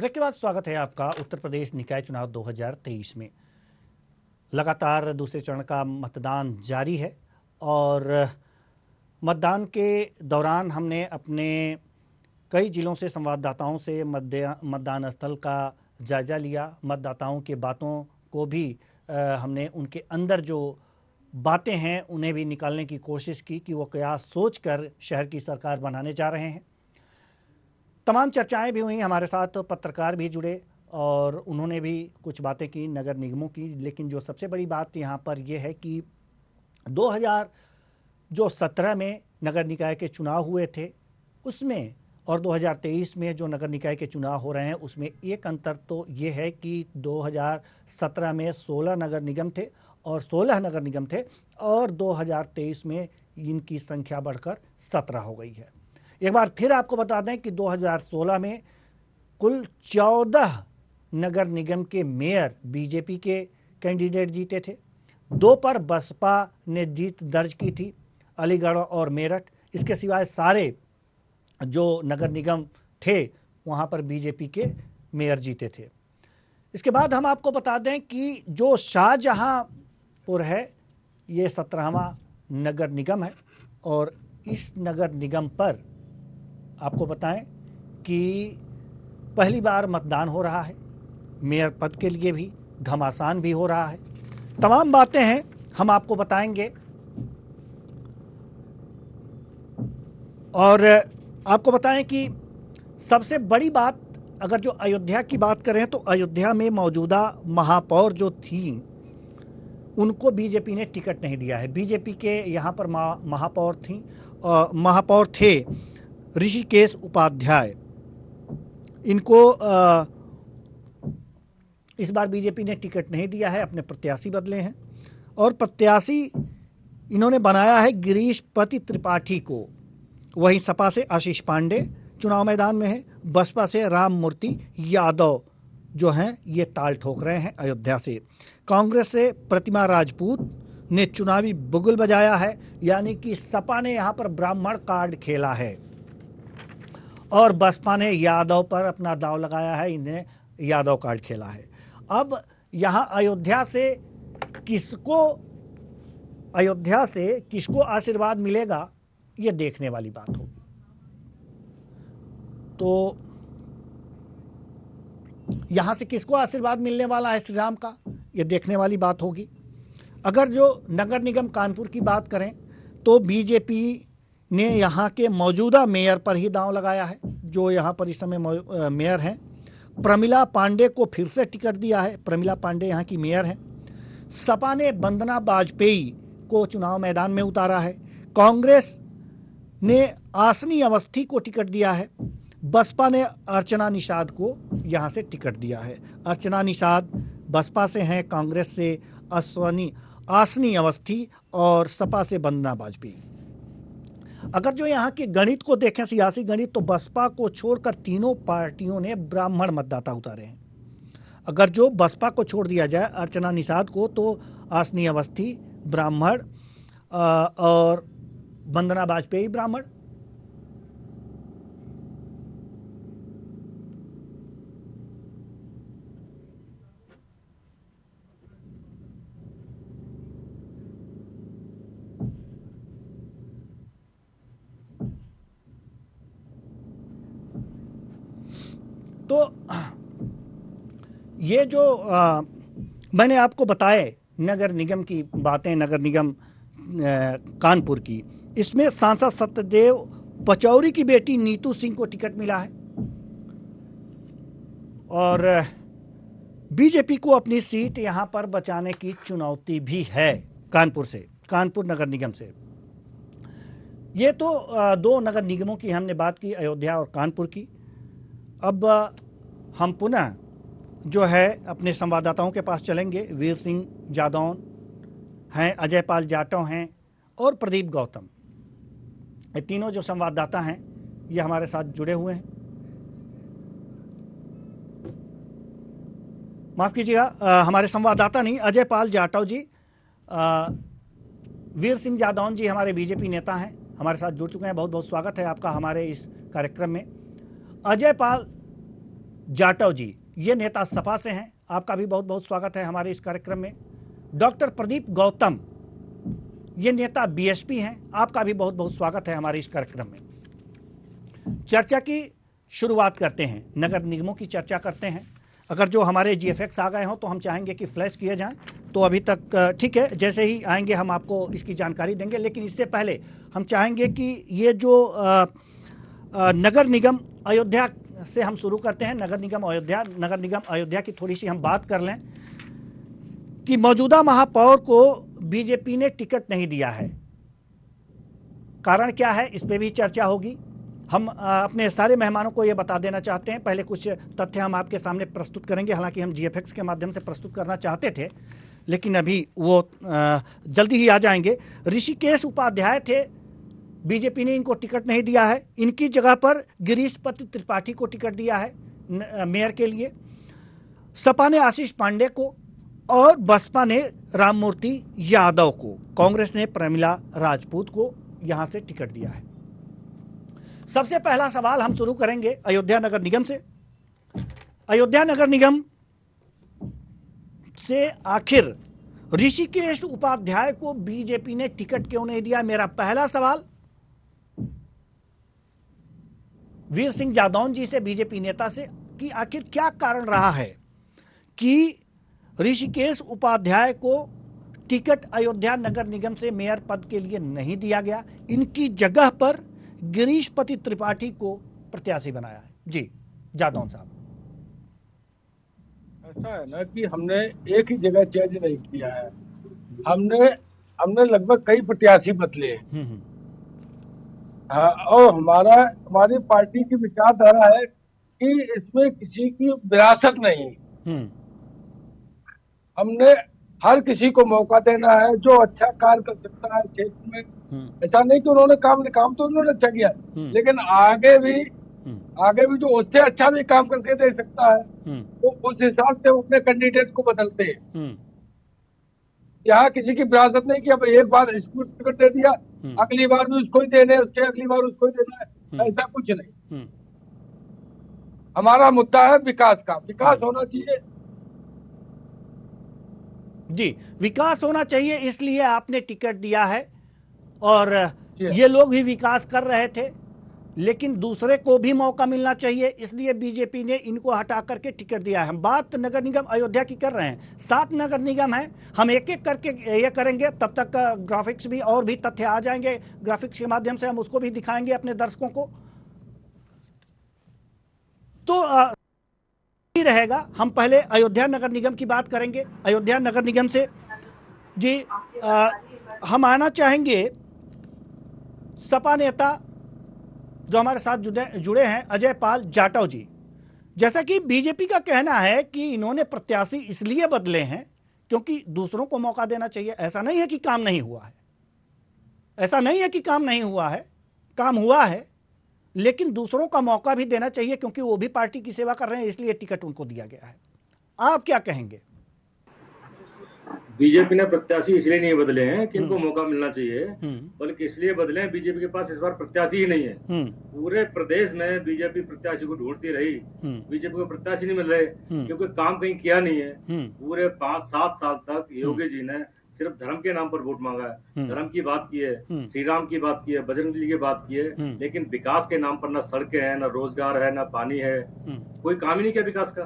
Break के बाद स्वागत है आपका उत्तर प्रदेश निकाय चुनाव 2023 में। लगातार दूसरे चरण का मतदान जारी है और मतदान के दौरान हमने अपने कई जिलों से संवाददाताओं से मतदान स्थल का जायजा लिया। मतदाताओं की बातों को भी हमने उनके अंदर जो बातें हैं उन्हें भी निकालने की कोशिश की कि वो क्या सोचकर शहर की सरकार बनाने जा रहे हैं। तमाम चर्चाएं भी हुई, हमारे साथ पत्रकार भी जुड़े और उन्होंने भी कुछ बातें की नगर निगमों की। लेकिन जो सबसे बड़ी बात यहाँ पर यह है कि 2017 में नगर निकाय के चुनाव हुए थे उसमें और 2023 में जो नगर निकाय के चुनाव हो रहे हैं उसमें एक अंतर तो ये है कि 2017 में 16 नगर निगम थे और 16 नगर निगम थे और 2023 में इनकी संख्या बढ़कर 17 हो गई है। एक बार फिर आपको बता दें कि 2016 में कुल 14 नगर निगम के मेयर बीजेपी के कैंडिडेट जीते थे, 2 पर बसपा ने जीत दर्ज की थी, अलीगढ़ और मेरठ। इसके सिवाय सारे जो नगर निगम थे वहाँ पर बीजेपी के मेयर जीते थे। इसके बाद हम आपको बता दें कि जो शाहजहांपुर है ये 17वां नगर निगम है और इस नगर निगम पर आपको बताएं कि पहली बार मतदान हो रहा है। मेयर पद के लिए भी घमासान भी हो रहा है। तमाम बातें हैं हम आपको बताएंगे और आपको बताएं कि सबसे बड़ी बात अगर जो अयोध्या की बात करें तो अयोध्या में मौजूदा महापौर जो थी उनको बीजेपी ने टिकट नहीं दिया है। बीजेपी के यहाँ पर महापौर थे ऋषिकेश उपाध्याय। इनको इस बार बीजेपी ने टिकट नहीं दिया है, अपने प्रत्याशी बदले हैं और प्रत्याशी इन्होंने बनाया है गिरीश पति त्रिपाठी को। वहीं सपा से आशीष पांडे चुनाव मैदान में है, बसपा से राम मूर्ति यादव जो हैं ये ताल ठोक रहे हैं अयोध्या से। कांग्रेस से प्रतिमा राजपूत ने चुनावी बुगुल बजाया है, यानी कि सपा ने यहाँ पर ब्राह्मण कार्ड खेला है और बसपा ने यादव पर अपना दांव लगाया है, इन्हें यादव कार्ड खेला है। अब यहाँ अयोध्या से किसको आशीर्वाद मिलेगा ये देखने वाली बात होगी। तो यहाँ से किसको आशीर्वाद मिलने वाला है श्री राम का ये देखने वाली बात होगी। अगर जो नगर निगम कानपुर की बात करें तो बीजेपी ने यहाँ के मौजूदा मेयर पर ही दांव लगाया है। जो यहाँ पर इस समय मेयर हैं प्रमिला पांडे को फिर से टिकट दिया है। प्रमिला पांडे यहाँ की मेयर हैं। सपा ने वंदना वाजपेयी को चुनाव मैदान में उतारा है। कांग्रेस ने आसनी अवस्थी को टिकट दिया है। बसपा ने अर्चना निषाद को यहाँ से टिकट दिया है। अर्चना निषाद बसपा से हैं, कांग्रेस से आसनी अवस्थी और सपा से वंदना वाजपेयी। अगर जो यहाँ के गणित को देखें, सियासी गणित, तो बसपा को छोड़कर तीनों पार्टियों ने ब्राह्मण मतदाता उतारे हैं। अगर जो बसपा को छोड़ दिया जाए अर्चना निषाद को तो आसनी अवस्थी ब्राह्मण और वंदना वाजपेयी ब्राह्मण। तो ये जो मैंने आपको बताए नगर निगम की बातें, नगर निगम कानपुर की, इसमें सांसद सत्यदेव पचौरी की बेटी नीतू सिंह को टिकट मिला है और बीजेपी को अपनी सीट यहां पर बचाने की चुनौती भी है कानपुर नगर निगम से। ये तो 2 नगर निगमों की हमने बात की, अयोध्या और कानपुर की। अब हम पुनः जो है अपने संवाददाताओं के पास चलेंगे। वीर सिंह जादौन हैं, अजय पाल जाटव हैं और प्रदीप गौतम। ये तीनों जो संवाददाता हैं ये हमारे साथ जुड़े हुए हैं। माफ़ कीजिएगा, हमारे संवाददाता नहीं, अजय पाल जाटव जी। वीर सिंह जादौन जी हमारे बीजेपी नेता हैं, हमारे साथ जुड़ चुके हैं। बहुत बहुत स्वागत है आपका हमारे इस कार्यक्रम में। अजय पाल जाटव जी, ये नेता सपा से हैं, आपका भी बहुत बहुत स्वागत है हमारे इस कार्यक्रम में। डॉक्टर प्रदीप गौतम, ये नेता बीएसपी हैं, आपका भी बहुत बहुत स्वागत है हमारे इस कार्यक्रम में। चर्चा की शुरुआत करते हैं, नगर निगमों की चर्चा करते हैं। अगर जो हमारे जीएफएक्स आ गए हों तो हम चाहेंगे कि फ्लैश किए जाएं, तो अभी तक ठीक है, जैसे ही आएंगे हम आपको इसकी जानकारी देंगे। लेकिन इससे पहले हम चाहेंगे कि ये जो नगर निगम अयोध्या से हम शुरू करते हैं। नगर निगम अयोध्या की थोड़ी सी हम बात कर लें कि मौजूदा महापौर को बीजेपी ने टिकट नहीं दिया है। कारण क्या है, इस पे भी चर्चा होगी। हम अपने सारे मेहमानों को ये बता देना चाहते हैं, पहले कुछ तथ्य हम आपके सामने प्रस्तुत करेंगे। हालांकि हम जीएफएक्स के माध्यम से प्रस्तुत करना चाहते थे, लेकिन अभी वो जल्दी ही आ जाएंगे। ऋषिकेश उपाध्याय थे, बीजेपी ने इनको टिकट नहीं दिया है। इनकी जगह पर गिरीशपति त्रिपाठी को टिकट दिया है मेयर के लिए। सपा ने आशीष पांडे को और बसपा ने राममूर्ति यादव को, कांग्रेस ने प्रमिला राजपूत को यहां से टिकट दिया है। सबसे पहला सवाल हम शुरू करेंगे अयोध्या नगर निगम से। अयोध्या नगर निगम से आखिर ऋषिकेश उपाध्याय को बीजेपी ने टिकट क्यों नहीं दिया? मेरा पहला सवाल वीर सिंह जादौन जी से, बीजेपी नेता से, कि आखिर क्या कारण रहा है कि ऋषिकेश उपाध्याय को टिकट अयोध्या नगर निगम से मेयर पद के लिए नहीं दिया गया। इनकी जगह पर गिरीशपति त्रिपाठी को प्रत्याशी बनाया है। जी जादौन साहब। ऐसा है ना कि हमने एक ही जगह चेंज नहीं किया है, हमने लगभग कई प्रत्याशी बदले हैं। हाँ, और हमारी पार्टी की विचारधारा है कि इसमें किसी की विरासत नहीं। हमने हर किसी को मौका देना है जो अच्छा कार्य कर सकता है क्षेत्र में। ऐसा नहीं कि उन्होंने काम तो उन्होंने अच्छा किया, लेकिन आगे भी जो उससे अच्छा भी काम करके दे सकता है, तो उस हिसाब से अपने कैंडिडेट को बदलते हैं। यहाँ किसी की विरासत नहीं कि अब एक बार इसको टिकट दे दिया, अगली बार भी उसको ही देने, उसके अगली बार उसको ही देना है, ऐसा कुछ नहीं। हमारा मुद्दा है विकास का, विकास होना चाहिए। जी, विकास होना चाहिए, इसलिए आपने टिकट दिया है। और ये लोग भी विकास कर रहे थे, लेकिन दूसरे को भी मौका मिलना चाहिए, इसलिए बीजेपी ने इनको हटा करके टिकट दिया है। हम बात नगर निगम अयोध्या की कर रहे हैं। 7 नगर निगम हैं, हम एक एक करके ये करेंगे। तब तक ग्राफिक्स भी और भी तथ्य आ जाएंगे, ग्राफिक्स के माध्यम से हम उसको भी दिखाएंगे अपने दर्शकों को। तो रहेगा, हम पहले अयोध्या नगर निगम की बात करेंगे। अयोध्या नगर निगम से जी हम आना चाहेंगे सपा नेता जो हमारे साथ जुड़े हैं, अजय पाल जाटव जी। जैसा कि बीजेपी का कहना है कि इन्होंने प्रत्याशी इसलिए बदले हैं क्योंकि दूसरों को मौका देना चाहिए। ऐसा नहीं है कि काम नहीं हुआ है, ऐसा नहीं है कि काम नहीं हुआ है, काम हुआ है, लेकिन दूसरों का मौका भी देना चाहिए क्योंकि वो भी पार्टी की सेवा कर रहे हैं, इसलिए टिकट उनको दिया गया है। आप क्या कहेंगे? बीजेपी ने प्रत्याशी इसलिए नहीं बदले हैं कि इनको मौका मिलना चाहिए, बल्कि इसलिए बदले हैं बीजेपी के पास इस बार प्रत्याशी ही नहीं है। पूरे प्रदेश में बीजेपी प्रत्याशी को ढूंढती रही, बीजेपी को प्रत्याशी नहीं मिल रहे क्योंकि काम कहीं किया नहीं है। पूरे 5-7 साल तक योगी जी ने सिर्फ धर्म के नाम पर वोट मांगा है, धर्म की बात की है, श्री राम की बात की है, बजरंगबली की बात की है, लेकिन विकास के नाम पर न सड़कें हैं, न रोजगार है, न पानी है, कोई काम ही नहीं किया विकास का।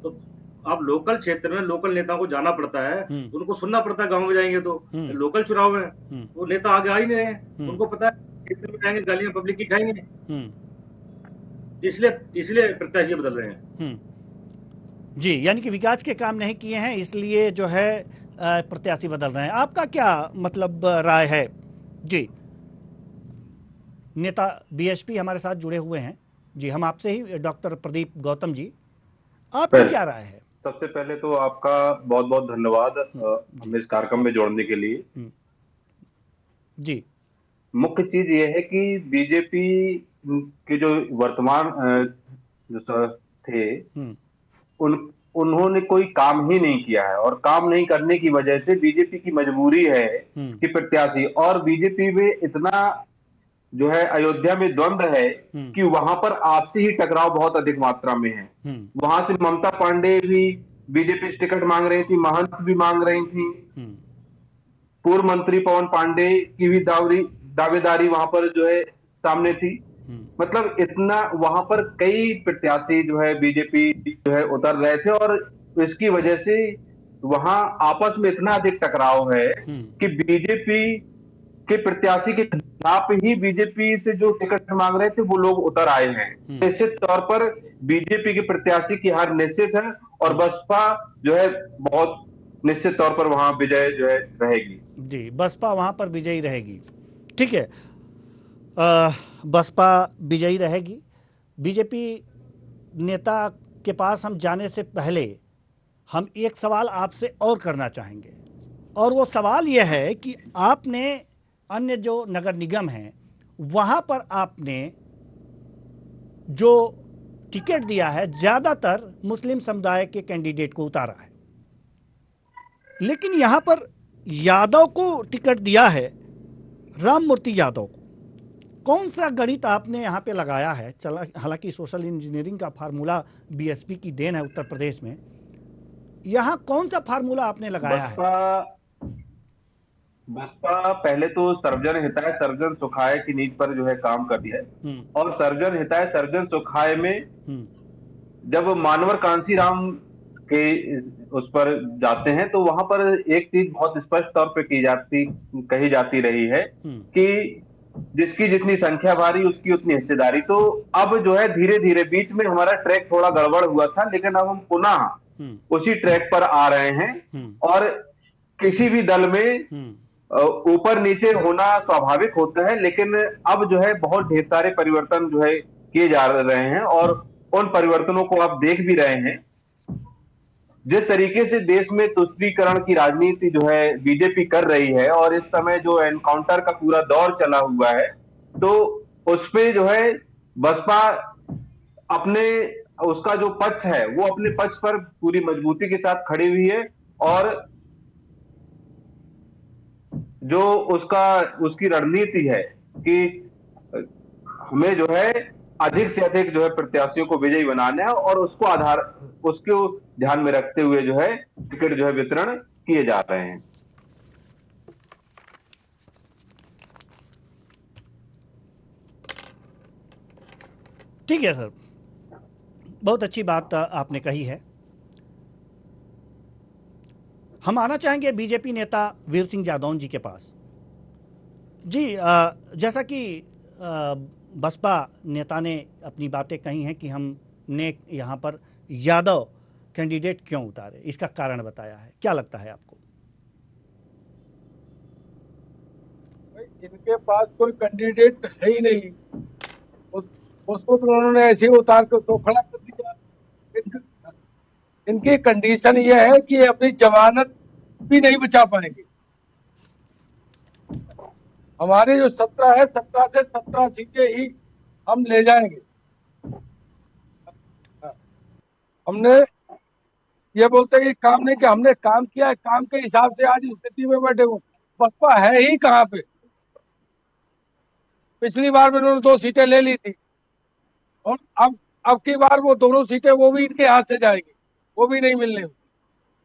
तो अब लोकल क्षेत्र में लोकल नेताओं को जाना पड़ता है, उनको सुनना पड़ता है। गांव में जाएंगे तो लोकल चुनाव में वो नेता आगे आ ही नहीं रहे, उनको पता है क्षेत्र में जाएंगे गालियां पब्लिक की खाएंगे, इसलिए प्रत्याशी बदल रहे हैं। जी, यानी कि विकास के काम नहीं किए हैं, इसलिए जो है प्रत्याशी बदल रहे हैं। आपका क्या मतलब राय है? जी, नेता बीएसपी हमारे साथ जुड़े हुए हैं। जी, हम आपसे ही डॉक्टर प्रदीप गौतम जी, आपकी क्या राय है? सबसे पहले तो आपका बहुत बहुत धन्यवाद हमें इस कार्यक्रम में जोड़ने के लिए। जी, मुख्य चीज ये है कि बीजेपी के जो वर्तमान जो थे उन्होंने कोई काम ही नहीं किया है, और काम नहीं करने की वजह से बीजेपी की मजबूरी है कि प्रत्याशी, और बीजेपी में इतना जो है अयोध्या में द्वंद्व है कि वहां पर आपसी ही टकराव बहुत अधिक मात्रा में है। वहां से ममता पांडे भी बीजेपी से टिकट मांग रही थी, महंत भी मांग रही थी, पूर्व मंत्री पवन पांडे की भी दावेदारी वहां पर जो है सामने थी। मतलब इतना वहां पर कई प्रत्याशी जो है बीजेपी जो है उतर रहे थे, और इसकी वजह से वहां आपस में इतना अधिक टकराव है कि बीजेपी के प्रत्याशी के खिलाफ ही बीजेपी से जो टिकट मांग रहे थे वो लोग उतर आए हैं। निश्चित तौर पर बीजेपी के प्रत्याशी की हार निश्चित है, और बसपा जो है बहुत निश्चित तौर पर वहां विजय जो है रहेगी। जी, बसपा वहां पर विजयी रहेगी। ठीक है, बसपा विजयी रहेगी। बीजेपी नेता के पास हम जाने से पहले हम एक सवाल आपसे और करना चाहेंगे, और वो सवाल यह है कि आपने अन्य जो नगर निगम हैं वहाँ पर आपने जो टिकट दिया है ज़्यादातर मुस्लिम समुदाय के कैंडिडेट को उतारा है, लेकिन यहाँ पर यादव को टिकट दिया है, राम मूर्ति यादव को। कौन सा गणित आपने यहाँ पे लगाया है? चला, हालांकि सोशल इंजीनियरिंग का फार्मूला बीएसपी की देन है उत्तर प्रदेश में, यहाँ कौन सा फार्मूला आपने लगाया है? बसपा पहले तो सर्वजन हिताय सर्वजन सुखाय की नीति पर जो है काम करती है, और सर्वजन हिताय सर्वजन सुखाय में जब मानवर कांसीराम के उस पर जाते हैं तो वहां पर एक चीज बहुत स्पष्ट तौर पे कही जाती रही है कि जिसकी जितनी संख्या भारी उसकी उतनी हिस्सेदारी। तो अब जो है धीरे धीरे बीच में हमारा ट्रैक थोड़ा गड़बड़ हुआ था, लेकिन अब हम पुनः उसी ट्रैक पर आ रहे हैं, और किसी भी दल में ऊपर नीचे होना स्वाभाविक होता है, लेकिन अब जो है बहुत ढेर सारे परिवर्तन जो है किए जा रहे हैं, और उन परिवर्तनों को आप देख भी रहे हैं। जिस तरीके से देश में तुष्टीकरण की राजनीति जो है बीजेपी कर रही है, और इस समय जो एनकाउंटर का पूरा दौर चला हुआ है, तो उस पे जो है बसपा अपने उसका जो पक्ष है वो अपने पक्ष पर पूरी मजबूती के साथ खड़ी हुई है, और जो उसकी रणनीति है कि हमें जो है अधिक से अधिक जो है प्रत्याशियों को विजयी बनाना है, और उसको ध्यान में रखते हुए जो है टिकट जो है वितरण किए जा रहे हैं। ठीक है सर, बहुत अच्छी बात आपने कही है। हम आना चाहेंगे बीजेपी नेता वीर सिंह जादौन जी के पास। जी, जैसा कि बसपा नेता ने अपनी बातें कही हैं कि हमने यहाँ पर यादव कैंडिडेट क्यों उतारे, इसका कारण बताया है, क्या लगता है आपको? इनके पास कोई कैंडिडेट है ही नहीं, उसको तो उन्होंने ऐसे ही उतार कर तो खड़ा कर दिया। इनकी कंडीशन ये है कि अपनी जमानत भी नहीं बचा पाएंगे। हमारे जो 17 है, 17 से 17 सीटें ही हम ले जाएंगे। हमने ये बोलते हैं कि काम नहीं किया, हमने काम किया है, काम के हिसाब से आज स्थिति में बैठे हूँ। बसपा है ही कहाँ पे? पिछली बार में उन्होंने 2 सीटें ले ली थी, और अब की बार वो दोनों सीटें वो भी इनके हाथ से जाएगी, वो भी नहीं मिलने।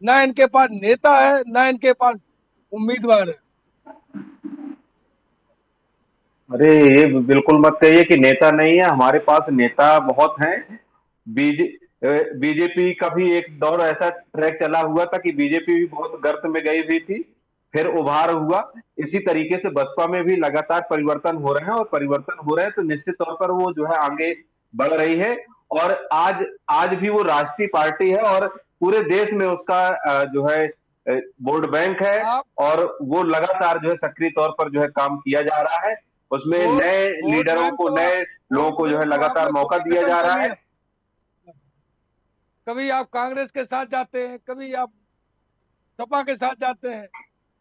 ना इनके पास नेता है, ना इनके पास उम्मीदवार है। अरे ये बिल्कुल मत कहिए कि नेता नहीं है, हमारे पास नेता बहुत हैं। बीजेपी का भी एक दौर ऐसा ट्रैक चला हुआ था कि बीजेपी भी बहुत गर्त में गई हुई थी, फिर उभार हुआ। इसी तरीके से बसपा में भी लगातार परिवर्तन हो रहे हैं, और परिवर्तन हो रहे हैं तो निश्चित तौर पर वो जो है आगे बढ़ रही है, और आज भी वो राष्ट्रीय पार्टी है, और पूरे देश में उसका जो है वोट बैंक है, और वो लगातार जो है सक्रिय तौर पर जो है काम किया जा रहा है। उसमें नए लीडरों को, नए लोगों को जो है लगातार मौका दिया जा रहा है। कभी आप कांग्रेस के साथ जाते हैं, कभी आप सपा के साथ जाते हैं,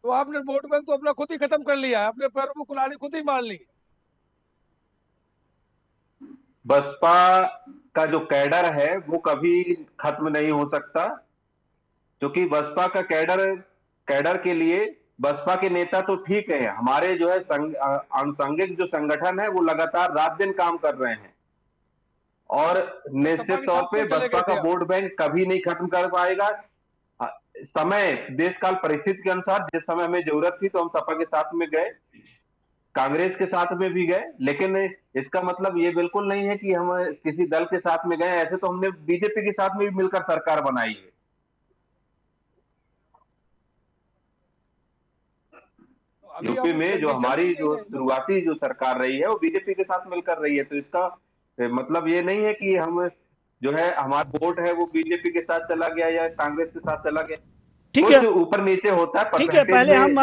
तो आपने वोट बैंक तो अपना खुद ही खत्म कर लिया है, अपने पैरों में कुल्हाड़ी खुद ही मार ली। बसपा का जो कैडर है वो कभी खत्म नहीं हो सकता, क्योंकि बसपा का कैडर के लिए बसपा के नेता तो ठीक है, हमारे जो है आनुषंगिक जो संगठन है वो लगातार रात दिन काम कर रहे हैं, और निश्चित तौर पे बसपा का वोट बैंक कभी नहीं खत्म कर पाएगा। समय देश काल परिस्थिति के अनुसार जिस समय हमें जरूरत थी तो हम सपा के साथ में गए, कांग्रेस के साथ में भी गए, लेकिन इसका मतलब ये बिल्कुल नहीं है कि हम किसी दल के साथ में गए। ऐसे तो हमने बीजेपी के साथ में भी मिलकर सरकार बनाई है। यूपी में जो हमारी जो शुरुआती जो सरकार रही है वो बीजेपी के साथ मिलकर रही है, तो इसका मतलब ये नहीं है कि हम जो है हमारा वोट है वो बीजेपी के साथ चला गया या कांग्रेस के साथ चला गया। ठीक है, ऊपर नीचे होता है। ठीक है, पहले हम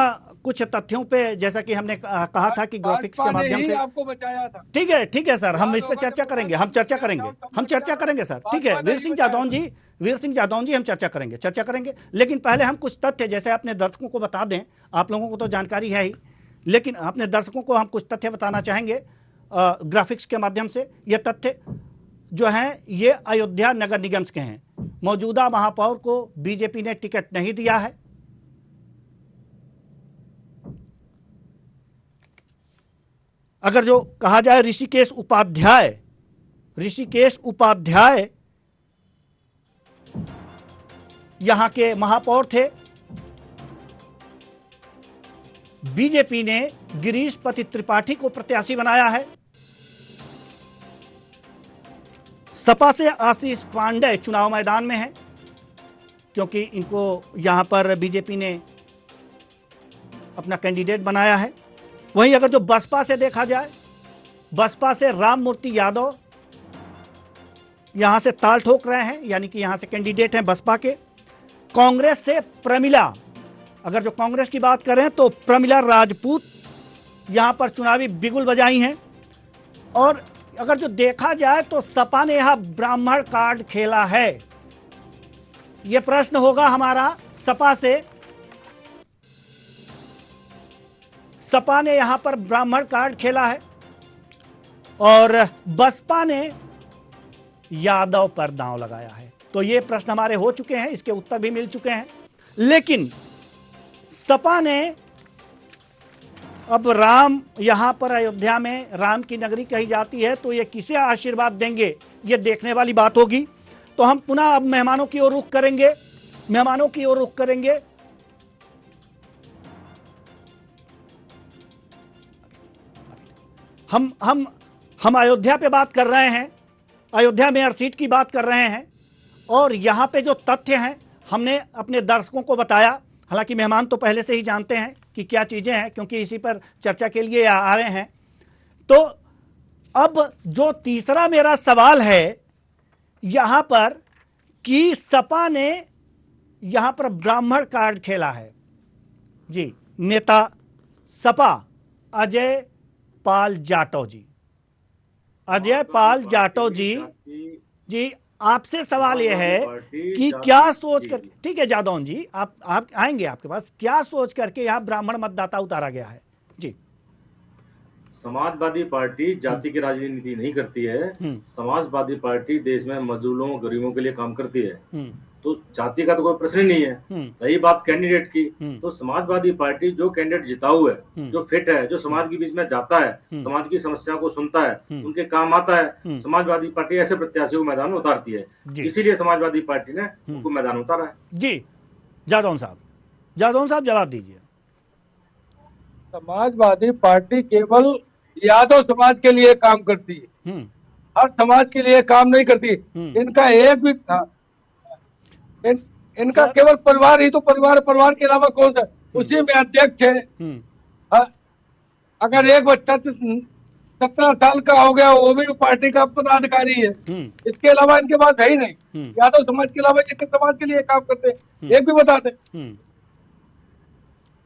कुछ तथ्यों पे, जैसा कि हमने कहा था कि ग्राफिक्स के माध्यम से आपको बचाया था। ठीक है सर, हम इस पे चर्चा करेंगे, हम चर्चा करेंगे सर। ठीक है, वीर सिंह जादौन जी हम चर्चा करेंगे, लेकिन पहले हम कुछ तथ्य, जैसे अपने दर्शकों को बता दें, आप लोगों को तो जानकारी है ही, लेकिन अपने दर्शकों को हम कुछ तथ्य बताना चाहेंगे ग्राफिक्स के माध्यम से। ये तथ्य जो हैं ये अयोध्या नगर निगम के हैं। मौजूदा महापौर को बीजेपी ने टिकट नहीं दिया है। अगर जो कहा जाए ऋषिकेश उपाध्याय यहां के महापौर थे, बीजेपी ने गिरीश पति त्रिपाठी को प्रत्याशी बनाया है। सपा से आशीष पांडे चुनाव मैदान में हैं, क्योंकि इनको यहां पर बीजेपी ने अपना कैंडिडेट बनाया है। वहीं अगर जो बसपा से देखा जाए, बसपा से राम मूर्ति यादव यहां से ताल ठोक रहे हैं, यानी कि यहां से कैंडिडेट हैं बसपा के। कांग्रेस से प्रमिला, अगर जो कांग्रेस की बात करें तो प्रमिला राजपूत यहां पर चुनावी बिगुल बजाई हैं। और अगर जो देखा जाए तो सपा ने यहां ब्राह्मण कार्ड खेला है। यह प्रश्न होगा हमारा सपा से, सपा ने यहां पर ब्राह्मण कार्ड खेला है और बसपा ने यादव पर दांव लगाया है। तो ये प्रश्न हमारे हो चुके हैं, इसके उत्तर भी मिल चुके हैं। लेकिन सपा ने अब राम, यहां पर अयोध्या में राम की नगरी कही जाती है, तो ये किसे आशीर्वाद देंगे, ये देखने वाली बात होगी। तो हम पुनः अब मेहमानों की ओर रुख करेंगे। हम अयोध्या पे बात कर रहे हैं, अयोध्या मेयर सीट की बात कर रहे हैं, और यहां पे जो तथ्य हैं हमने अपने दर्शकों को बताया। हालांकि मेहमान तो पहले से ही जानते हैं कि क्या चीजें हैं, क्योंकि इसी पर चर्चा के लिए आ रहे हैं। तो अब जो तीसरा मेरा सवाल है यहां पर, कि सपा ने यहां पर ब्राह्मण कार्ड खेला है। जी, नेता सपा अजय पाल जाटव जी, आपसे सवाल यह है कि क्या सोच कर, ठीक है जादौन जी, आप आएंगे, आपके पास क्या सोच करके यहाँ ब्राह्मण मतदाता उतारा गया है? जी, समाजवादी पार्टी जाति की राजनीति नहीं करती है। समाजवादी पार्टी देश में मजदूरों गरीबों के लिए काम करती है, तो जाति का तो कोई प्रश्न ही नहीं है। रही बात कैंडिडेट की, तो समाजवादी पार्टी जो कैंडिडेट जिताऊ है, जो फिट है, जो समाज के बीच में जाता है, समाज की समस्याओं को सुनता है, उनके काम आता है, समाजवादी पार्टी ऐसे प्रत्याशियों को मैदान में उतारती है। इसीलिए समाजवादी पार्टी ने उनको मैदान उतारा है। जी, जादौन साहब जवाब दीजिए। समाजवादी पार्टी केवल यादव समाज के लिए काम करती है, हर समाज के लिए काम नहीं करती। इनका एक भी इनका केवल परिवार ही तो, परिवार के अलावा कौन सा, उसी में अध्यक्ष है। अगर एक बच्चा 17 साल का हो गया वो भी पार्टी का पदाधिकारी है, इसके अलावा इनके पास है ही नहीं। यादव समाज के अलावा किस समाज के लिए काम करते हैं, एक भी बता दे।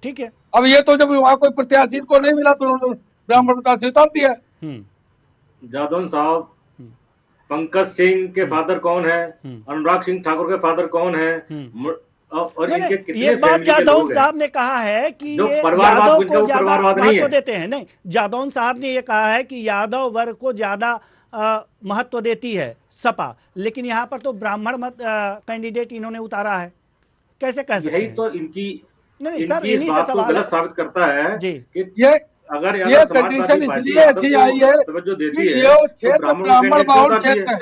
ठीक है, अब ये तो जब वहां कोई प्रत्याशी को नहीं मिला तो उन्होंने ब्राह्मण प्रत्याशी उतार दिया। जादौन साहब, पंकज सिंह के फादर कौन है, अनुराग सिंह ठाकुर के फादर कौन है, और इनके कितने ये बात जादौन साहब ने कहा है कि ये यादव को ज्यादा महत्व देते हैं। नहीं, जादौन साहब ने ये कहा है कि यादव वर्ग को ज्यादा महत्व देती है सपा, लेकिन यहाँ पर तो ब्राह्मण कैंडिडेट इन्होंने उतारा है, कैसे कह सकते हैं? यही तो इनकी नहीं सर, इनकी इस बात को गलत साबित करता है जी कि ये अगर कंडीशन इसलिए ऐसी आई है जो देती है ये क्षेत्र ब्राह्मण बाहुल क्षेत्र है।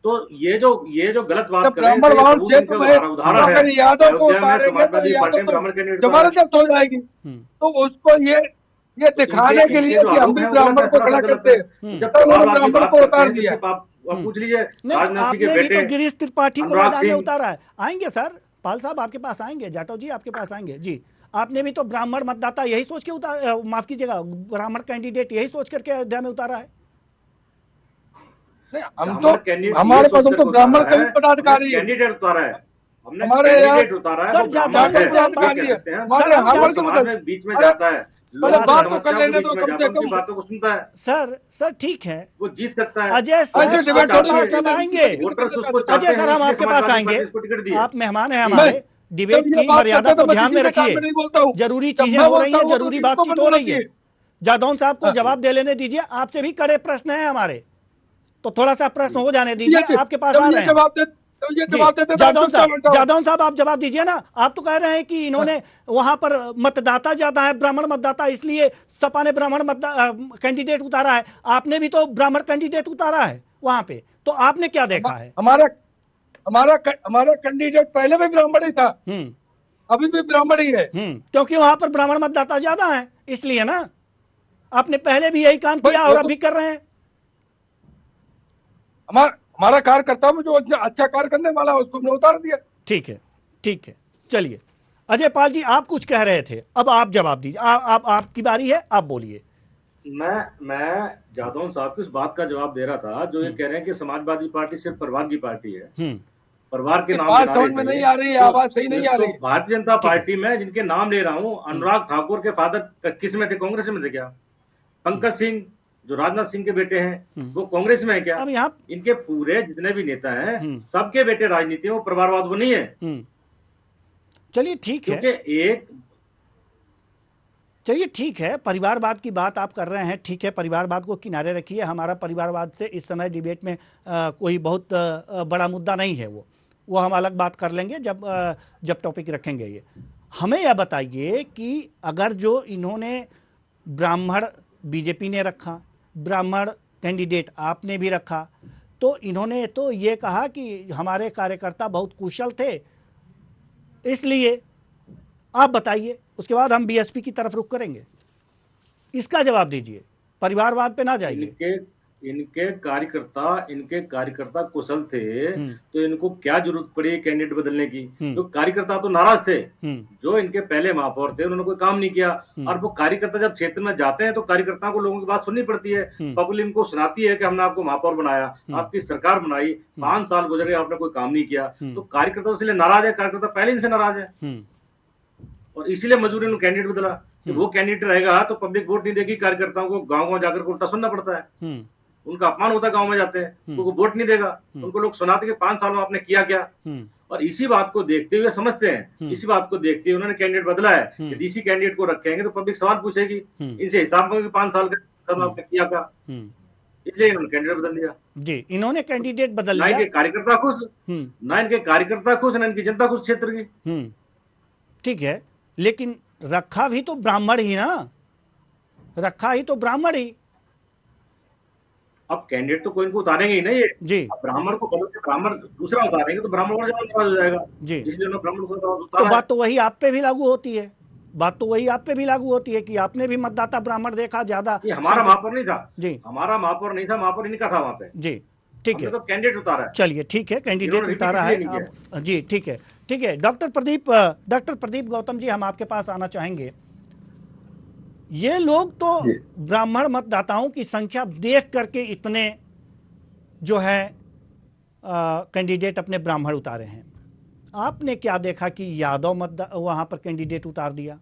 तो ये जो गलत बात कर रहे हैं, ब्राह्मण बाहुल क्षेत्र में उदाहरण अगर है, यादव को उतारेंगे तो यादव तो जबरदस्त हो जाएगी। तो उसको ये दिखाने के लिए कि हम भी ब्राह्मण को खड़ा करते हैं, जब तब उन्होंने ब्राह्मण को उतार दिया। आप पूछ लीजिए राजनाथ सिंह के आपने भी बेटे तो गिरीश त्रिपाठी को अनुराग मैदान में सिंह। उतारा है। आएंगे सर, पाल साहब आपके पास आएंगे, जाटव जी आपके पास आएंगे जी। आपने भी तो ब्राह्मण मतदाता यही सोच के माफ कीजिएगा, ब्राह्मण कैंडिडेट यही सोच करके अयोध्या में उतारा है। हम तो हमारे पास तो ब्राह्मण का भी पदाधिकारी कैंडिडेट उतारा है, हमने हमारे कैंडिडेट उतारा है। सर, समाज में बीच में जाता है, बात तो कर लेने दो, कम से कम बातों को सुनता है। सर ठीक है, वो जीत सकता है। अजय सर आएंगे, अजय सर हम आपके पास आएंगे, आप मेहमान हैं हमारे। डिबेट की मर्यादा को ध्यान में रखिए, जरूरी चीजें हो रही हैं, जरूरी बातचीत हो रही है। जादौन साहब को जवाब दे लेने दीजिए, आपसे भी कड़े प्रश्न हैं हमारे, तो थोड़ा सा प्रश्न हो जाने दीजिए। आपके पास आ रहे हैं जादौन साहब, आप जवाब दीजिए ना। आप तो कह रहे हैं कि इन्होंने वहां पर मतदाता ज्यादा है, ब्राह्मण मतदाता, इसलिए सपा ने ब्राह्मण कैंडिडेट उतारा है। आपने भी तो ब्राह्मण कैंडिडेट उतारा है वहां पे, तो आपने क्या देखा है? हमारा कैंडिडेट पहले भी ब्राह्मण ही था, अभी भी ब्राह्मण ही है, क्योंकि वहां पर ब्राह्मण मतदाता ज्यादा है, इसलिए ना। आपने पहले भी यही काम किया और अभी कर रहे हैं। हमारा कार्यकर्ता में जो अच्छा कार्य करने वाला है उसको हमने उतार दिया। ठीक है, चलिए अजय पाल जी, आप कुछ कह रहे थे, अब आप जवाब दीजिए। आपकी बारी है, आप बोलिए। मैं जादौन साहब की उस बात का जवाब दे रहा था जो ये कह रहे हैं कि समाजवादी पार्टी सिर्फ परिवार की पार्टी है, परिवार के नाम में नहीं आ रही है, आवाज सही नहीं आ रही। भारतीय जनता पार्टी में जिनके नाम ले रहा हूँ, अनुराग ठाकुर के फादर किस में थे? कांग्रेस में थे क्या? पंकज सिंह जो राजनाथ सिंह के बेटे हैं वो कांग्रेस में है क्या? अब यहाँ इनके पूरे जितने भी नेता हैं सबके बेटे राजनीति में, वो परिवारवाद वो नहीं है। चलिए ठीक है, चलिए ठीक है, परिवारवाद की बात आप कर रहे हैं, ठीक है, परिवारवाद को किनारे रखिए। हमारा परिवारवाद से इस समय डिबेट में कोई बहुत बड़ा मुद्दा नहीं है, वो हम अलग बात कर लेंगे जब टॉपिक रखेंगे। ये हमें यह बताइए कि अगर जो इन्होंने ब्राह्मण बीजेपी ने रखा, ब्राह्मण कैंडिडेट आपने भी रखा, तो इन्होंने तो ये कहा कि हमारे कार्यकर्ता बहुत कुशल थे, इसलिए आप बताइए। उसके बाद हम बीएसपी की तरफ रुख करेंगे, इसका जवाब दीजिए, परिवारवाद पे ना जाइए। इनके कार्यकर्ता कुशल थे तो इनको क्या जरूरत पड़ी कैंडिडेट बदलने की? तो कार्यकर्ता तो नाराज थे, जो इनके पहले महापौर थे उन्होंने कोई काम नहीं किया। और वो कार्यकर्ता जब क्षेत्र में जाते हैं तो कार्यकर्ताओं को लोगों की बात सुननी पड़ती है, पब्लिक इनको सुनाती है कि हमने आपको महापौर बनाया, आपकी सरकार बनाई, 5 साल गुजर गए, आपने कोई काम नहीं किया। तो कार्यकर्ता इसलिए नाराज है, कार्यकर्ता पहले इनसे नाराज है और इसीलिए मजबूरी उन्होंने कैंडिडेट बदला। वो कैंडिडेट रहेगा तो पब्लिक वोट नहीं देगी, कार्यकर्ताओं को गाँव जाकर उल्टा सुनना पड़ता है, उनका अपमान होता है। गांव में जाते हैं तो वो वोट नहीं देगा, उनको लोग सुनाते कि 5 साल में आपने किया क्या। और इसी बात को देखते हुए समझते हैं, इसी बात को देखते हुए उन्होंने कैंडिडेट बदला है कि इसी कैंडिडेट को रखेंगे तो पब्लिक सवाल पूछेगी, इनसे हिसाब में 5 साल का आपने किया क्या, इसलिए इन्होंने कैंडिडेट बदल दिया। जी, इन्होंने कैंडिडेट बदल दिया। ना इनके कार्यकर्ता खुश, ना इनके कार्यकर्ता खुश, ना इनकी जनता खुश क्षेत्र की। ठीक है, लेकिन रखा भी तो ब्राह्मण ही ना, रखा ही तो ब्राह्मण ही। अब कैंडिडेट तो कोई इनको उतारेंगे ही नहीं है जी, ब्राह्मण को बदल के ब्राह्मण दूसरा उतारेंगे तो ब्राह्मण और ज्यादा नाराज हो जाएगा जी, इसलिए उन्होंने ब्राह्मण को तो बात तो वही आप पे भी लागू होती है, बात तो वही आप पे भी लागू होती है कि आपने भी मतदाता ब्राह्मण देखा ज्यादा। हमारा महापौर नहीं था जी, हमारा महापौर नहीं था, महापौर इनका था वहां पे जी, ठीक है, तो कैंडिडेट उतारा है। चलिए ठीक है, कैंडिडेट उतारा है जी, ठीक है, ठीक है। डॉक्टर प्रदीप गौतम जी, हम आपके पास आना चाहेंगे। ये लोग तो ब्राह्मण मतदाताओं की संख्या देख करके इतने जो है कैंडिडेट अपने ब्राह्मण उतारे हैं, आपने क्या देखा कि यादव वहां पर कैंडिडेट उतार दिया?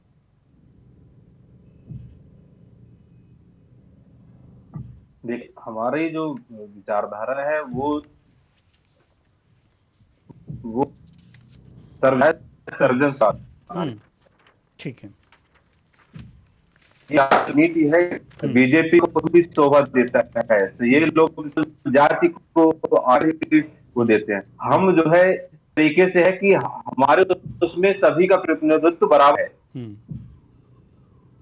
देखिए, हमारी जो विचारधारा है वो सर्जन साथ, ठीक है, नीति है बीजेपी को भी शोभा देता है, तो ये लोग जाति को वो देते हैं। हम जो है तरीके से है कि हमारे उसमें सभी का प्रतिनिधित्व बराबर है,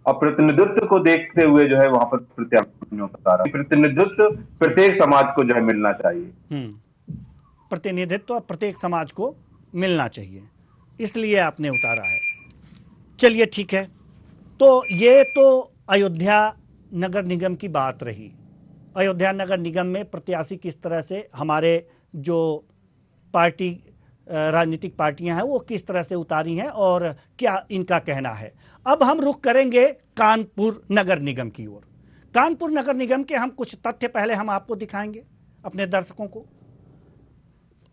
और प्रतिनिधित्व को देखते हुए जो है वहां पर प्रत्याशियों का प्रतिनिधित्व प्रत्येक समाज को जो है मिलना चाहिए। प्रतिनिधित्व प्रत्येक समाज को मिलना चाहिए, इसलिए आपने उतारा है। चलिए ठीक है, तो ये तो अयोध्या नगर निगम की बात रही। अयोध्या नगर निगम में प्रत्याशी किस तरह से, हमारे जो पार्टी राजनीतिक पार्टियां हैं वो किस तरह से उतारी हैं और क्या इनका कहना है। अब हम रुख करेंगे कानपुर नगर निगम की ओर। कानपुर नगर निगम के हम कुछ तथ्य पहले हम आपको दिखाएंगे, अपने दर्शकों को,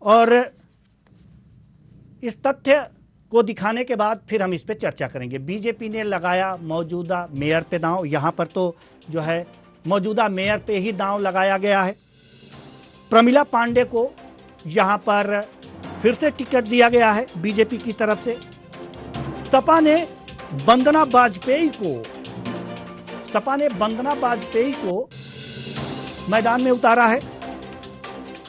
और इस तथ्य को दिखाने के बाद फिर हम इस पे चर्चा करेंगे। बीजेपी ने लगाया मौजूदा मेयर पे दांव। यहाँ पर तो जो है मौजूदा मेयर पे ही दांव लगाया गया है। प्रमिला पांडे को यहाँ पर फिर से टिकट दिया गया है बीजेपी की तरफ से। सपा ने वंदना वाजपेयी को मैदान में उतारा है।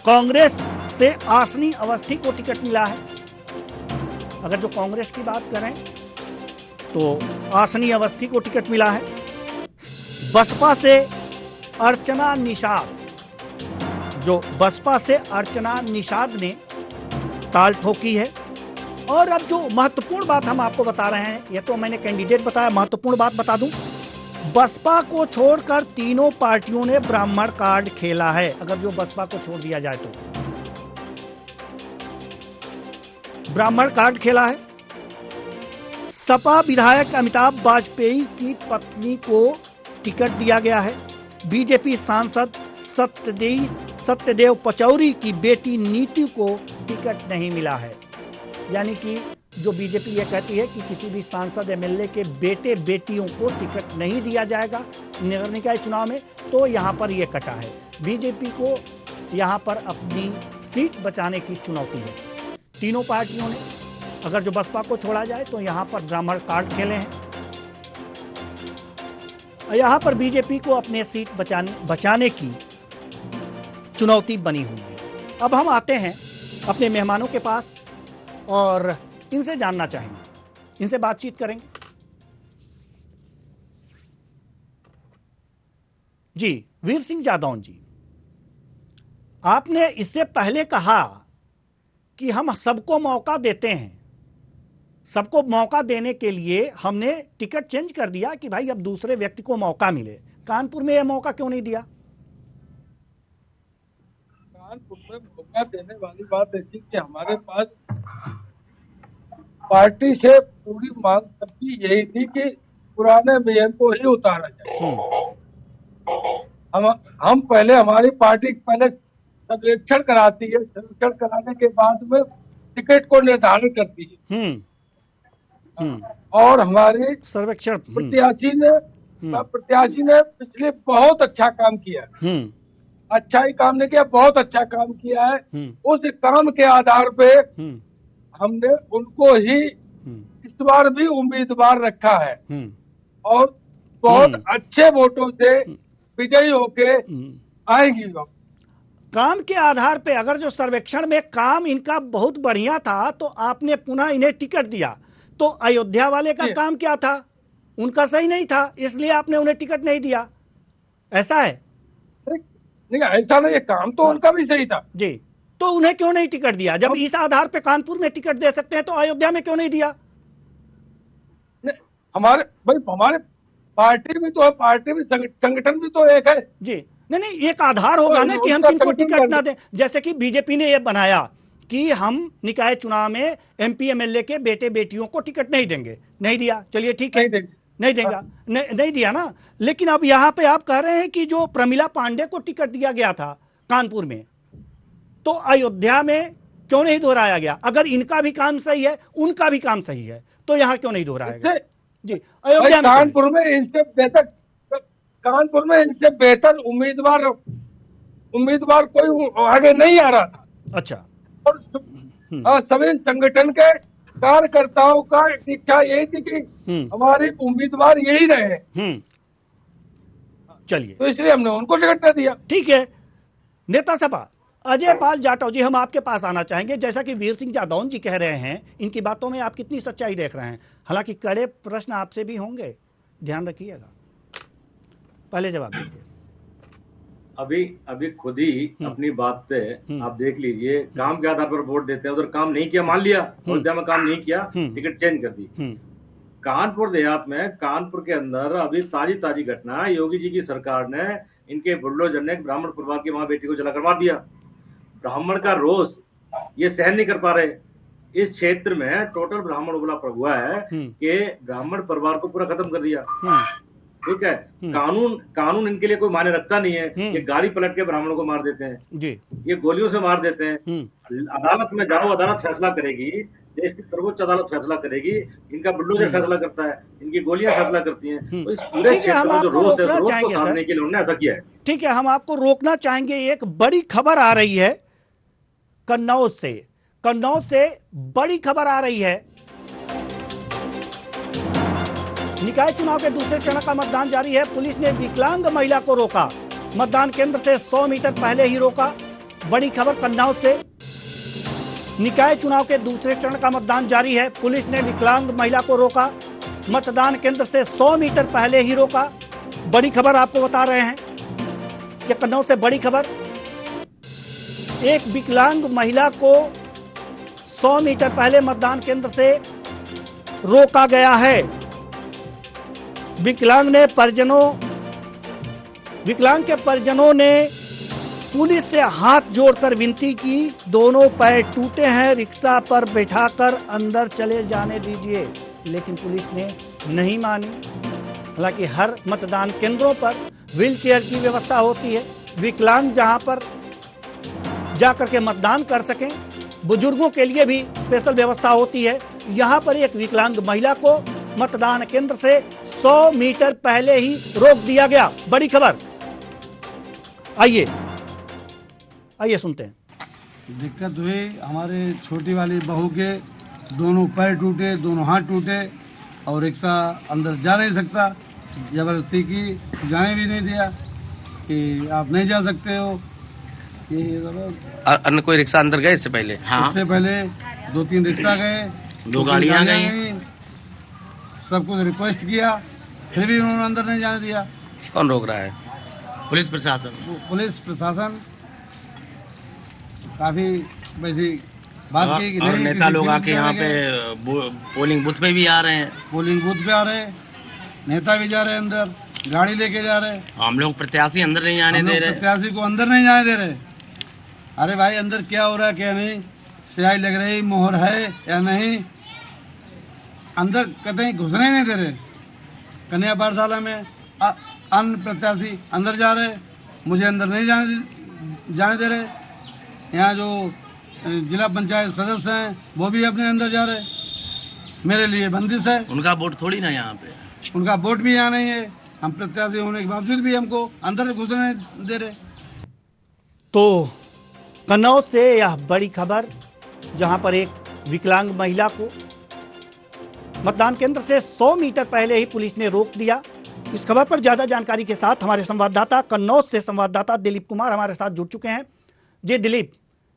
कांग्रेस से आसनी अवस्थी को टिकट मिला है। अगर जो कांग्रेस की बात करें तो आसनी अवस्थी को टिकट मिला है। बसपा से अर्चना निषाद ने ताल ठोकी है। और अब जो महत्वपूर्ण बात हम आपको बता रहे हैं, ये तो मैंने कैंडिडेट बताया, महत्वपूर्ण बात बता दूं, बसपा को छोड़कर तीनों पार्टियों ने ब्राह्मण कार्ड खेला है। अगर जो बसपा को छोड़ दिया जाए तो ब्राह्मण कार्ड खेला है। सपा विधायक अमिताभ वाजपेयी की पत्नी को टिकट दिया गया है। बीजेपी सांसद सत्यदेव पचौरी की बेटी नीति को टिकट नहीं मिला है। यानी कि जो बीजेपी ये कहती है कि किसी भी सांसद एमएलए के बेटे बेटियों को टिकट नहीं दिया जाएगा नगर निकाय चुनाव में, तो यहाँ पर ये कटा है। बीजेपी को यहाँ पर अपनी सीट बचाने की चुनौती है तीनों पार्टियों ने। अगर जो बसपा को छोड़ा जाए तो यहाँ पर ब्राह्मण कार्ड खेले हैं। यहाँ पर बीजेपी को अपने सीट बचाने की चुनौती बनी हुई है। अब हम आते हैं अपने मेहमानों के पास और इनसे जानना चाहेंगे, इनसे बातचीत करेंगे। जी, वीर सिंह जादौन जी, आपने इससे पहले कहा कि हम सबको मौका देते हैं, सबको मौका देने के लिए हमने टिकट चेंज कर दिया कि भाई अब दूसरे व्यक्ति को मौका मिले। कानपुर में यह मौका क्यों नहीं दिया? कानपुर में मौका देने वाली बात ऐसी कि हमारे पास पार्टी से पूरी मांग सबकी यही थी कि पुराने मेयर को ही उतारा जाए। हम पहले, हमारी पार्टी पहले सर्वेक्षण कराती है, सर्वेक्षण कराने के बाद में टिकट को निर्धारित करती है। और हमारे सर्वेक्षण प्रत्याशी ने पिछले बहुत अच्छा काम किया। अच्छा ही काम नहीं किया, बहुत अच्छा काम किया है। उस काम के आधार पे हमने उनको ही इस बार भी उम्मीदवार रखा है और बहुत अच्छे वोटों से विजयी होके आएंगी। काम के आधार पे अगर जो सर्वेक्षण में काम इनका बहुत बढ़िया था तो आपने पुनः इन्हें टिकट दिया, तो अयोध्या वाले का काम क्या था? उनका सही नहीं था, इसलिए आपने उन्हें टिकट नहीं दिया, ऐसा है? नहीं, ऐसा नहीं है, काम तो उनका भी सही था जी। तो उन्हें क्यों नहीं टिकट दिया? जब इस आधार पे कानपुर में टिकट दे सकते हैं तो अयोध्या में क्यों नहीं दिया? हमारे पार्टी भी तो है, पार्टी भी संगठन भी तो एक है जी। नहीं, एक आधार होगा ना कि हम किनको टिकट ना दें। जैसे कि बीजेपी ने यह बनाया कि हम निकाय चुनाव में एमपी एमएलए के बेटे बेटियों को टिकट नहीं देंगे, नहीं दिया, चलिए ठीक है, नहीं देगा, नहीं दिया ना। लेकिन अब यहाँ पे आप कह रहे हैं कि जो प्रमिला पांडे को टिकट दिया गया था कानपुर में, तो अयोध्या में क्यों नहीं दोहराया गया? अगर इनका भी काम सही है, उनका भी काम सही है, तो यहाँ क्यों नहीं दोहराया गया? जी, अयोध्या में कानपुर में इनसे बेहतर उम्मीदवार कोई आगे नहीं आ रहा था। अच्छा। और सभी संगठन के कार्यकर्ताओं का इच्छा यही थी कि हमारे उम्मीदवार यही रहे। चलिए, तो इसलिए हमने उनको टिकट दे दिया। ठीक है। नेता सपा, अजय पाल जाटव जी, हम आपके पास आना चाहेंगे। जैसा कि वीर सिंह जादौन जी कह रहे हैं, इनकी बातों में आप कितनी सच्चाई देख रहे हैं? हालांकि कड़े प्रश्न आपसे भी होंगे, ध्यान रखिएगा, पहले जवाब दीजिए। अभी खुद ही अपनी बात पे आप देख लीजिए, काम के आधार पर वोट देते हैं, उधर काम नहीं किया, मान लिया अयोध्या में काम नहीं किया, टिकट चेंज कर दी। कानपुर देहात में, कानपुर के अंदर अभी ताजी घटना, योगी जी की सरकार ने, इनके बुलडोजर ने ब्राह्मण परिवार की मां बेटी को जलाकर मार दिया। ब्राह्मण का रोष ये सहन नहीं कर पा रहे। इस क्षेत्र में टोटल ब्राह्मण उबला पड़ हुआ है कि ब्राह्मण परिवार को पूरा खत्म कर दिया। ठीक है, कानून इनके लिए कोई मायने रखता नहीं है। ये गाड़ी पलट के ब्राह्मणों को मार देते हैं जी, ये गोलियों से मार देते हैं। अदालत में जाओ, अदालत फैसला करेगी, देश की सर्वोच्च अदालत फैसला करेगी, इनका बुलडोजर फैसला करता है, इनकी गोलियां फैसला करती हैं। तो इस पूरे क्षेत्र में जो रोष है, उस रोष को साधने के लिए उन्होंने ऐसा किया है। ठीक है, हम आपको रोकना चाहेंगे। एक बड़ी खबर आ रही है कन्नौज से बड़ी खबर आ रही है। निकाय चुनाव के दूसरे चरण का मतदान जारी है। पुलिस ने विकलांग महिला को रोका, मतदान केंद्र से 100 मीटर पहले ही रोका। बड़ी खबर कन्नौज से। निकाय चुनाव के दूसरे चरण का मतदान जारी है। पुलिस ने विकलांग महिला को रोका, मतदान केंद्र से 100 मीटर पहले ही रोका। बड़ी खबर आपको बता रहे हैं, ये कन्नौज से बड़ी खबर। एक विकलांग महिला को 100 मीटर पहले मतदान केंद्र से रोका गया है। विकलांग के परिजनों ने पुलिस से हाथ जोड़कर विनती की, दोनों पैर टूटे हैं, रिक्शा पर बैठाकर अंदर चले जाने दीजिए, लेकिन पुलिस ने नहीं मानी। हालांकि हर मतदान केंद्रों पर व्हीलचेयर की व्यवस्था होती है, विकलांग जहां पर जाकर के मतदान कर सकें, बुजुर्गों के लिए भी स्पेशल व्यवस्था होती है। यहां पर एक विकलांग महिला को मतदान केंद्र से 100 मीटर पहले ही रोक दिया गया। बड़ी खबर, आइए सुनते हैं। दिक्कत हुई, हमारे छोटी वाली बहू के दोनों पैर टूटे, दोनों हाथ टूटे और रिक्शा अंदर जा नहीं सकता। जबरदस्ती की, जाने भी नहीं दिया कि आप नहीं जा सकते हो। अन्य कोई रिक्शा अंदर गए इससे पहले? हाँ, इससे पहले 2-3 रिक्शा गए, 2 गाड़ियां गई, सब कुछ रिक्वेस्ट किया, फिर भी उन्होंने अंदर नहीं जाने दिया। कौन रोक रहा है? पुलिस प्रशासन काफी वैसी बात की कि नहीं। नेता लोग आके यहाँ पे पोलिंग बूथ पे भी आ रहे हैं, नेता भी जा रहे हैं अंदर, गाड़ी लेके जा रहे हैं। हम लोग प्रत्याशी अंदर नहीं आने दे रहे, प्रत्याशी को अंदर नहीं जाने दे रहे। अरे भाई, अंदर क्या हो रहा है क्या नहीं, स्याही लग रही, मोहर है या नहीं, अंदर कतई घुसने नहीं दे रहे। कन्या पाठशाला में अन्य प्रत्याशी अंदर जा रहे, मुझे अंदर नहीं जाने दे रहे। यहाँ जो जिला पंचायत सदस्य हैं वो भी अपने अंदर जा रहे, मेरे लिए बंदिश है। उनका वोट थोड़ी ना यहाँ पे, उनका वोट भी यहाँ नहीं है। हम प्रत्याशी होने के बावजूद भी हमको अंदर घुसने दे रहे। तो कन्नौज से यह बड़ी खबर, जहां पर एक विकलांग महिला को मतदान केंद्र से 100 मीटर पहले ही पुलिस ने रोक दिया। इस खबर पर ज्यादा जानकारी के साथ हमारे संवाददाता कन्नौज से संवाददाता दिलीप कुमार हमारे साथ जुड़ चुके हैं। जी दिलीप,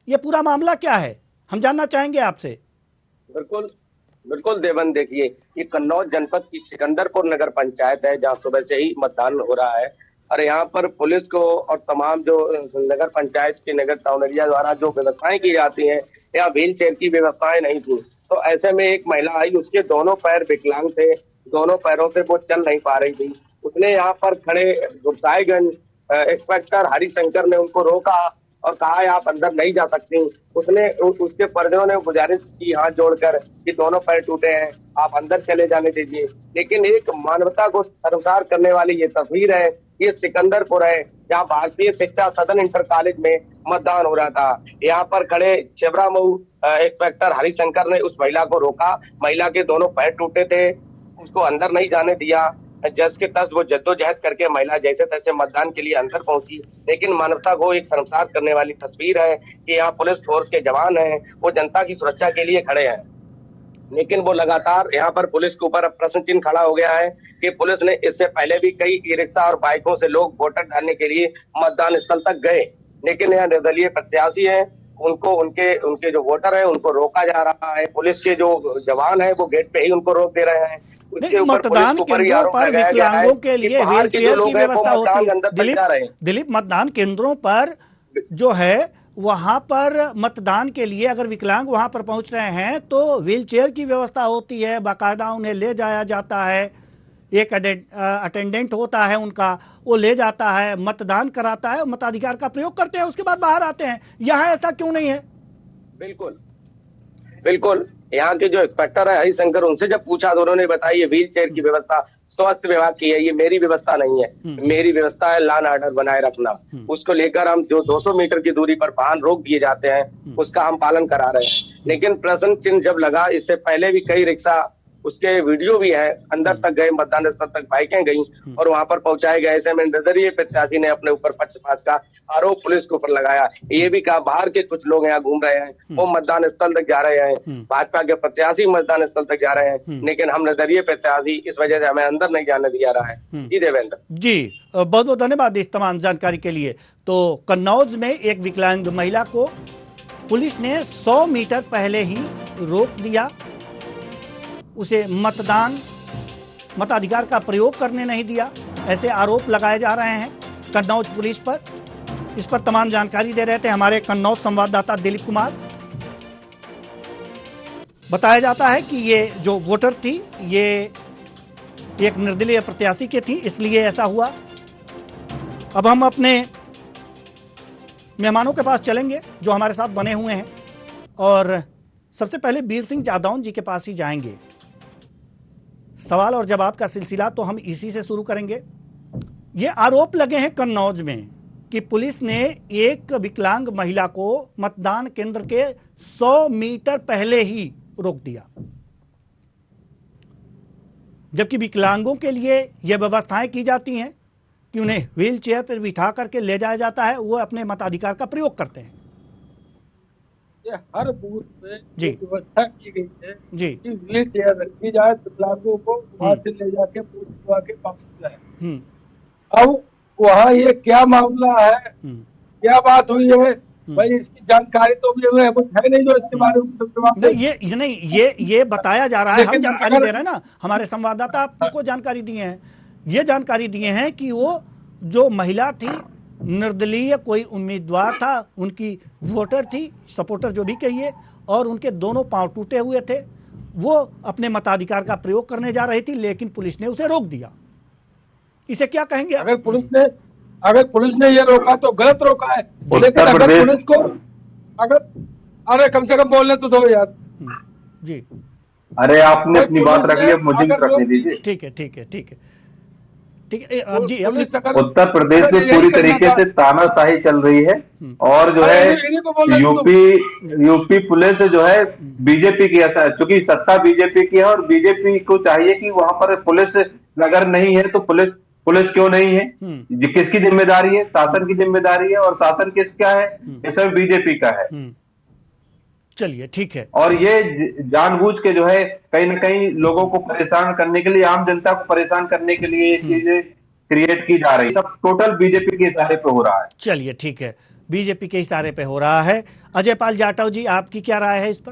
ये पूरा मामला क्या है, हम जानना चाहेंगे आपसे। बिल्कुल देवन, देखिए, ये कन्नौज जनपद की सिकंदरपुर नगर पंचायत है, जहाँ सुबह से ही मतदान हो रहा है। और यहाँ पर पुलिस को और तमाम जो नगर पंचायत की नगर टाउनरिया द्वारा जो व्यवस्थाएं की जाती हैं, यहाँ व्हील चेयर की व्यवस्थाएं नहीं थी। तो ऐसे में एक महिला आई, उसके दोनों पैर विकलांग थे, दोनों पैरों से वो चल नहीं पा रही थी। उसने यहाँ पर खड़े गुरसाईगंज इंस्पेक्टर हरिशंकर ने उनको रोका और कहा आप अंदर नहीं जा सकती। उसके परिजनों ने गुजारिश की हाथ जोड़कर कि दोनों पैर टूटे हैं, आप अंदर चले जाने दीजिए। लेकिन एक मानवता को शर्मसार करने वाली ये तस्वीर है। ये सिकंदरपुर है, जहाँ भारतीय शिक्षा सदन इंटर कॉलेज में मतदान हो रहा था। यहाँ पर खड़े छेबरामऊ इंस्पेक्टर हरिशंकर ने उस महिला को रोका। महिला के दोनों पैर टूटे थे, उसको अंदर नहीं जाने दिया। जस के तस वो जद्दोजहद करके महिला जैसे तैसे मतदान के लिए अंदर पहुंची। लेकिन मानवता को एक शर्मसार करने वाली तस्वीर है कि यहाँ पुलिस फोर्स के जवान हैं, वो जनता की सुरक्षा के लिए खड़े हैं। लेकिन वो लगातार यहाँ पर पुलिस के ऊपर प्रश्न चिन्ह खड़ा हो गया है कि पुलिस ने इससे पहले भी कई ई रिक्शा और बाइकों से लोग वोटर डालने के लिए मतदान स्थल तक गए, लेकिन यहाँ निर्दलीय प्रत्याशी हैं, उनको उनके जो वोटर है उनको रोका जा रहा है। पुलिस के जो जवान है वो गेट पे ही उनको रोक दे रहे हैं। उसके ऊपर मतदान केंद्रों पर विकलांगों के लिए व्हील चेयर की व्यवस्था होती है। दिलीप, मतदान केंद्रों पर जो है वहां पर मतदान के लिए अगर विकलांग वहां पर पहुंच रहे हैं तो व्हील चेयर की व्यवस्था होती है, बाकायदा उन्हें ले जाया जाता है, एक अटेंडेंट होता है उनका, वो ले जाता है, मतदान कराता है, मताधिकार का प्रयोग करते हैं, उसके बाद बाहर आते हैं। यहाँ ऐसा क्यों नहीं है? बिल्कुल बिल्कुल, यहाँ के जो इंस्पेक्टर है हरिशंकर, उनसे जब पूछा तो उन्होंने बताया ये व्हील चेयर की व्यवस्था स्वास्थ्य विभाग की है, ये मेरी व्यवस्था नहीं है। मेरी व्यवस्था है लॉ एंड ऑर्डर बनाए रखना। उसको लेकर हम जो 200 मीटर की दूरी पर वाहन रोक दिए जाते हैं उसका हम पालन करा रहे हैं। लेकिन प्रश्न चिन्ह जब लगा, इससे पहले भी कई रिक्शा, उसके वीडियो भी है, अंदर तक गए, मतदान स्थल तक बाइकें गई और वहां पर पहुंचाए गए। ऐसे में निर्दलीय प्रत्याशी ने अपने ऊपर पक्षपात का आरोप पुलिस के ऊपर लगाया। ये भी कहा बाहर के कुछ लोग यहाँ घूम रहे हैं, वो मतदान स्थल तक जा रहे हैं, भाजपा के प्रत्याशी मतदान स्थल तक जा रहे हैं, लेकिन हम निर्दलीय प्रत्याशी इस वजह से हमें अंदर नहीं जाने दिया रहा है। जी देवेंद्र जी, बहुत बहुत धन्यवाद इस तमाम जानकारी के लिए। तो कन्नौज में एक विकलांग महिला को पुलिस ने 100 मीटर पहले ही रोक दिया, उसे मताधिकार का प्रयोग करने नहीं दिया, ऐसे आरोप लगाए जा रहे हैं कन्नौज पुलिस पर। इस पर तमाम जानकारी दे रहे थे हमारे कन्नौज संवाददाता दिलीप कुमार। बताया जाता है कि ये जो वोटर थी ये एक निर्दलीय प्रत्याशी की थी, इसलिए ऐसा हुआ। अब हम अपने मेहमानों के पास चलेंगे जो हमारे साथ बने हुए हैं और सबसे पहले वीर सिंह जादौन जी के पास ही जाएंगे। सवाल और जवाब का सिलसिला तो हम इसी से शुरू करेंगे। ये आरोप लगे हैं कन्नौज में कि पुलिस ने एक विकलांग महिला को मतदान केंद्र के 100 मीटर पहले ही रोक दिया, जबकि विकलांगों के लिए यह व्यवस्थाएं की जाती हैं कि उन्हें व्हील चेयर पर बिठा करके ले जाया जाता है, वो अपने मताधिकार का प्रयोग करते हैं। ये हर बूथ में जी व्यवस्था की गई है जी कि व्हील चेयर रखी जाए, विकलांगों को वहां से ले जाके पूछ के वापस जाए। अब वहाँ ये क्या मामला है, क्या बात हुई है भाई, इसकी जानकारी तो भी कुछ है नहीं जो इसके बारे में ये बताया जा रहा है। हम जानकारी दे रहे हैं ना, हमारे संवाददाता आपको जानकारी दिए हैं। ये जानकारी दिए हैं कि वो जो महिला थी निर्दलीय कोई उम्मीदवार था, उनकी वोटर थी, सपोर्टर जो भी कहिए, और उनके दोनों पांव टूटे हुए थे, वो अपने मताधिकार का प्रयोग करने जा रही थी, लेकिन पुलिस ने उसे रोक दिया। इसे क्या कहेंगे? अगर पुलिस ने ये रोका तो गलत रोका है, लेकिन अगर पुलिस को अरे कम से कम बोलने तो दो यार। जी अरे आपने अपनी बात रख ली, अब मुझे भी रखने दीजिए। ठीक है अब जी, उत्तर प्रदेश में पूरी तरीके से तानाशाही चल रही है और जो है यूपी पुलिस जो है बीजेपी की, ऐसा चूंकि सत्ता बीजेपी की है और बीजेपी को चाहिए कि वहां पर पुलिस अगर नहीं है तो पुलिस क्यों नहीं है, किसकी जिम्मेदारी है? शासन की जिम्मेदारी है, और शासन किसका है? ये सब बीजेपी का है। चलिए ठीक है। और ये जानबूझ के जो है कहीं ना कहीं लोगों को परेशान करने के लिए, आम जनता को परेशान करने के लिए ये चीजें क्रिएट की जा रही, सब टोटल बीजेपी के इशारे पे हो रहा है। चलिए ठीक है, बीजेपी के इशारे पे हो रहा है। अजय पाल जाटव जी, आपकी क्या राय है इस पर?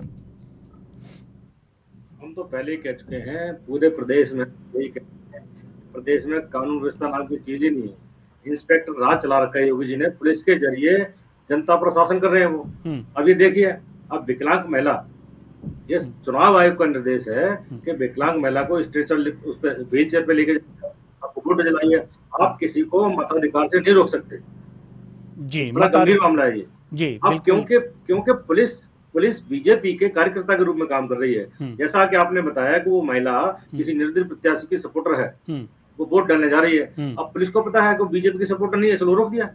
हम तो पहले ही कह चुके हैं, पूरे प्रदेश में कानून व्यवस्था नाम की चीज ही नहीं है। इंस्पेक्टर राज चला रखा है योगी जी ने, पुलिस के जरिए जनता पर शासन कर रहे हैं वो। अब ये देखिए, अब विकलांग महिला, ये चुनाव आयोग का निर्देश है कि विकलांग महिला को स्ट्रेचर उस पर व्हील चेयर पे लेके आपको वोट दिलाइए, आप किसी को मताधिकार से नहीं रोक सकते। जी, बड़ा गंभीर मामला है ये जी। अब क्योंकि पुलिस बीजेपी के कार्यकर्ता के रूप में काम कर रही है। जैसा कि आपने बताया कि वो महिला किसी निर्दलीय प्रत्याशी की सपोर्टर है, वो वोट डालने जा रही है। अब पुलिस को पता है कि बीजेपी की सपोर्टर नहीं है, इसलिए रोक दिया।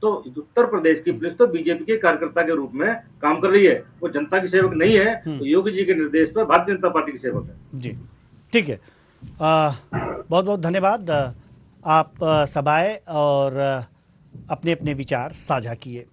तो उत्तर प्रदेश की पुलिस तो बीजेपी के कार्यकर्ता के रूप में काम कर रही है, वो जनता की सेवक नहीं है। तो योगी जी के निर्देश पर भारतीय जनता पार्टी की सेवक है। जी ठीक है, बहुत बहुत धन्यवाद। आप सब आए और अपने अपने विचार साझा किए।